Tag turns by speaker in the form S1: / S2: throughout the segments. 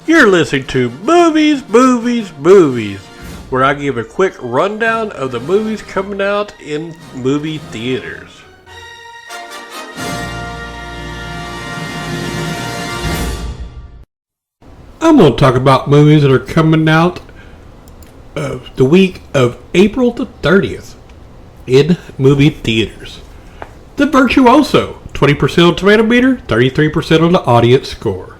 S1: You're listening to Movies, where I give a quick rundown of the movies coming out in movie theaters. I'm going to talk about movies that are coming out the week of April the 30th in movie theaters. The Virtuoso, 20% on Tomato Meter, 33% on the audience score.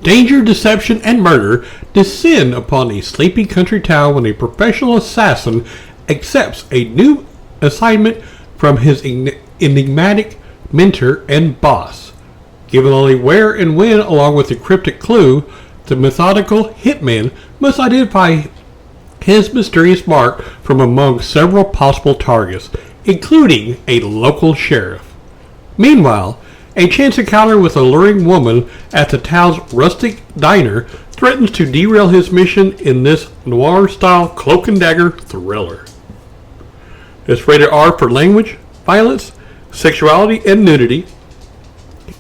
S1: Danger, deception, and murder descend upon a sleepy country town when a professional assassin accepts a new assignment from his enigmatic mentor and boss. Given only where and when, along with a cryptic clue, the methodical hitman must identify his mysterious mark from among several possible targets, including a local sheriff. Meanwhile, a chance encounter with a luring woman at the town's rustic diner threatens to derail his mission in this noir-style cloak and dagger thriller. It's rated R for language, violence, sexuality, and nudity.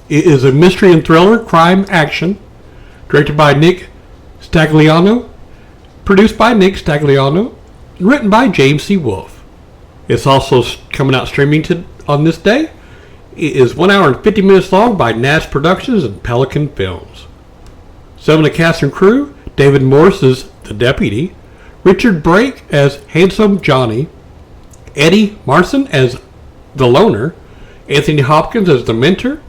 S1: It is a mystery and thriller crime action, directed by Nick Stagliano, produced by Nick Stagliano, and written by James C. Wolfe. It's also coming out streaming on this day. It is 1 hour and 50 minutes long by Nash Productions and Pelican Films. Some of the cast and crew: David Morse as the deputy, Richard Brake as Handsome Johnny, Eddie Marsan as the loner, Anthony Hopkins as the mentor,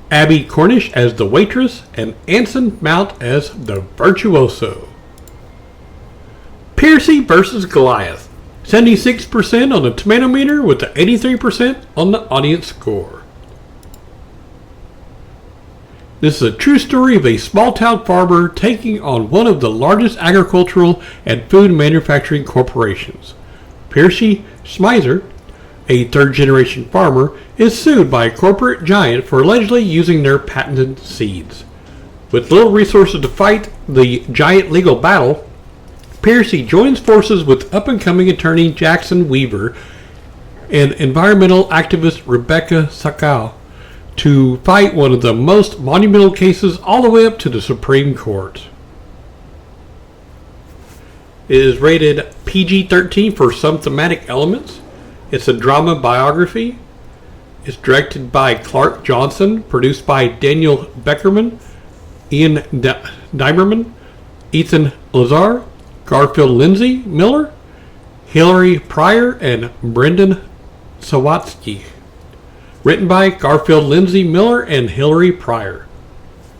S1: Abby Cornish as the waitress, and Anson Mount as the virtuoso. Piercy vs. Goliath, 76% on the Tomato Meter with the 83% on the audience score. This is a true story of a small-town farmer taking on one of the largest agricultural and food manufacturing corporations. Piercy Schmeiser, a third-generation farmer, is sued by a corporate giant for allegedly using their patented seeds. With little resources to fight the giant legal battle, Piercy joins forces with up-and-coming attorney Jackson Weaver and environmental activist Rebecca Sakau to fight one of the most monumental cases all the way up to the Supreme Court. It is rated PG-13 for some thematic elements. It's a drama biography. It's directed by Clark Johnson, produced by Daniel Beckerman, Ian Dimerman, Ethan Lazar, Garfield Lindsay Miller, Hilary Pryor, and Brendan Sawatsky. Written by Garfield Lindsay Miller and Hilary Pryor.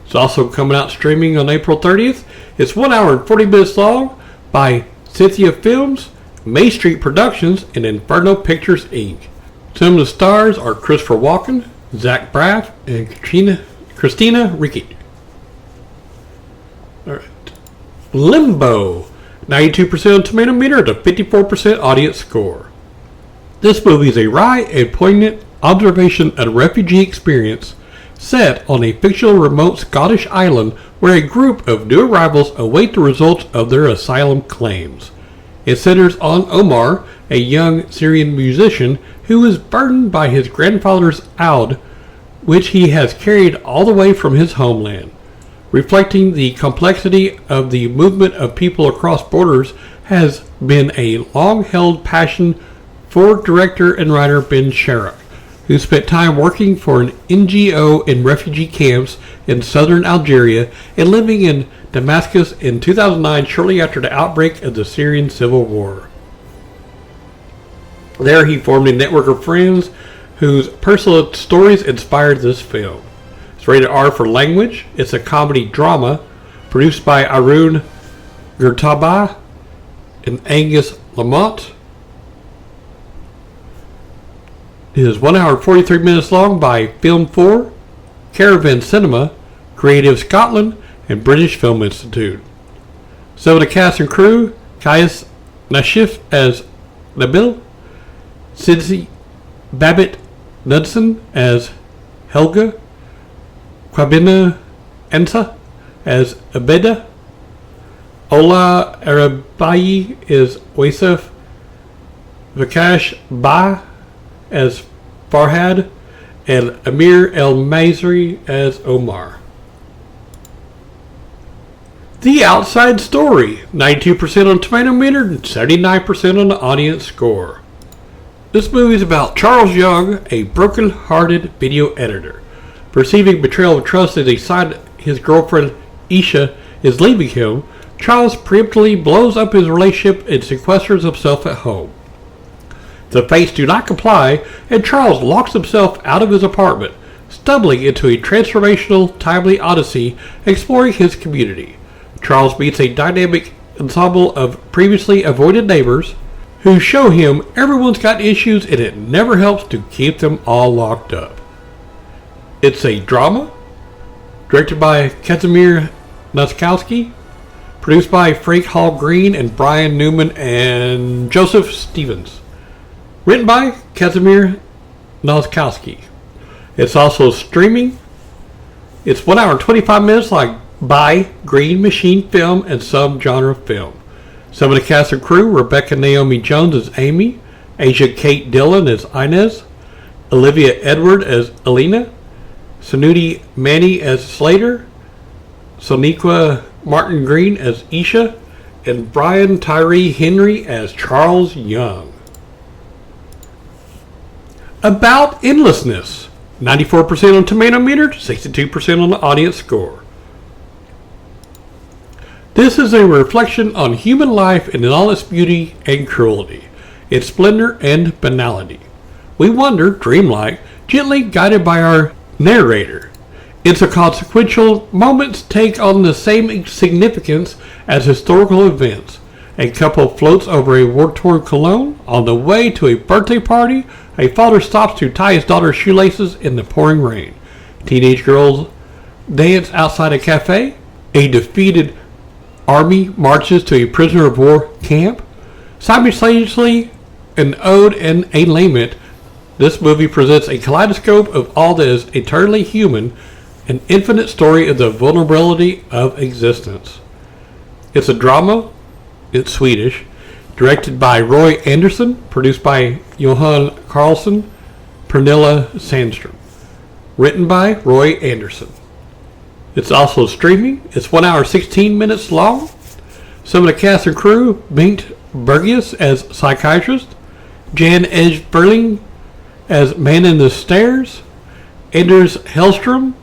S1: It's also coming out streaming on April 30th. It's 1 hour and 40 minutes long by Cynthia Films, May Street Productions, and Inferno Pictures, Inc. Some of the stars are Christopher Walken, Zach Braff, and Christina Ricci. Alright. Limbo, 92% on Tomato Meter at a 54% audience score. This movie is a wry and poignant observation of a refugee experience set on a fictional remote Scottish island where a group of new arrivals await the results of their asylum claims. It centers on Omar, a young Syrian musician who is burdened by his grandfather's oud, which he has carried all the way from his homeland. Reflecting the complexity of the movement of people across borders has been a long-held passion for director and writer Ben Sharrock, who spent time working for an NGO in refugee camps in southern Algeria and living in Damascus in 2009, shortly after the outbreak of the Syrian civil war. There he formed a network of friends whose personal stories inspired this film. It's rated R for language. It's a comedy drama produced by Arun Gurtaba and Angus Lamont. It is 1 hour and 43 minutes long by Film 4, Caravan Cinema, Creative Scotland, and British Film Institute. Some of the cast and crew: Caius Nashif as Nabil, Sidney Babbitt Knudsen as Helga, Kwabena Ensa as Abeda, Ola Arabayi as Wasef, Vikash Ba as Farhad, and Amir El Mazri as Omar. The Outside Story, 92% on Tomato Meter and 79% on the audience score. This movie is about Charles Young, a broken-hearted video editor. Perceiving betrayal of trust as a sign his girlfriend Isha is leaving him, Charles preemptively blows up his relationship and sequesters himself at home. The fates do not comply, and Charles locks himself out of his apartment, stumbling into a transformational, timely odyssey exploring his community. Charles meets a dynamic ensemble of previously avoided neighbors who show him everyone's got issues and it never helps to keep them all locked up. It's a drama, directed by Kazimierz Nuskowski, produced by Frank Hall Green and Brian Newman and Joseph Stevens. Written by Kazimierz Nuskowski. It's also streaming. It's 1 hour and 25 minutes by Green Machine Film and Some Genre Film. Some of the cast and crew: Rebecca Naomi Jones as Amy, Asia Kate Dillon as Inez, Olivia Edward as Elena, Suniti Manny as Slater, Soniqua Martin Green as Isha, and Brian Tyree Henry as Charles Young. About Endlessness, 94% on Tomato Meter, 62% on the audience score. This is a reflection on human life in all its beauty and cruelty, its splendor and banality. We wander, dreamlike, gently guided by our narrator. Its consequential moments take on the same significance as historical events. A couple floats over a war-torn Cologne. On the way to a birthday party, a father stops to tie his daughter's shoelaces in the pouring rain. Teenage girls dance outside a cafe. A defeated army marches to a prisoner of war camp. Simultaneously, an ode and a lament, this movie presents a kaleidoscope of all that is eternally human, an infinite story of the vulnerability of existence. It's a drama. It's Swedish. Directed by Roy Andersson. Produced by Johan Carlson, Pernilla Sandström. Written by Roy Andersson. It's also streaming. It's 1 hour 16 minutes long. Some of the cast and crew: Bengt Bergius as psychiatrist, Jan Edge-Berling as Man in the Stairs, Anders Hellstrom,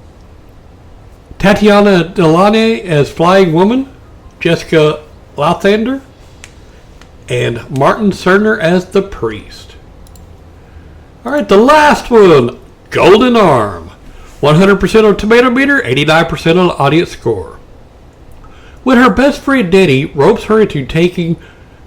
S1: Tatiana Delaney as Flying Woman, Jessica Lathander, and Martin Cerner as the priest. Alright, the last one, Golden Arm. 100% on Tomato Meter, 89% on the audience score. When her best friend Denny ropes her into taking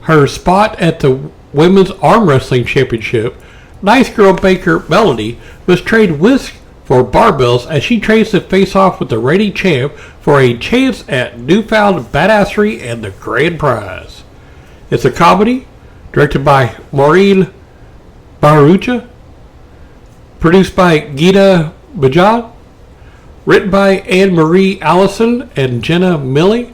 S1: her spot at the Women's Arm Wrestling Championship, nice girl Baker Melody must trade whisk for barbells as she trains to face off with the reigning champ for a chance at newfound badassery and the grand prize. It's a comedy, directed by Maureen Barucha, produced by Gita Bajaj, written by Anne-Marie Allison and Jenna Milley.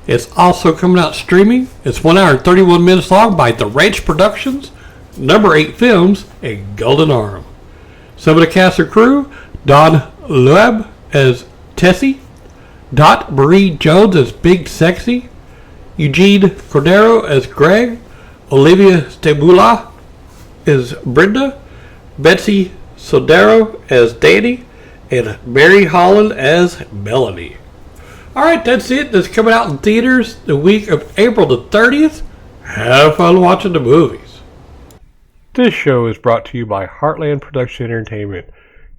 S1: It's also coming out streaming. It's 1 hour and 31 minutes long by The Ranch Productions, Number 8 Films, and Golden Arm. Some of the cast and crew: Don Loeb as Tessie, Dot Marie Jones as Big Sexy, Eugene Cordero as Greg, Olivia Stabula as Brenda, Betsy Sodero as Danny, and Mary Holland as Melanie. Alright, that's it. That's coming out in theaters the week of April the 30th. Have fun watching the movies. This show is brought to you by Heartland Production Entertainment.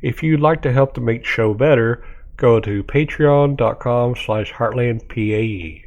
S1: If you'd like to help to make the show better, go to patreon.com/heartlandpae.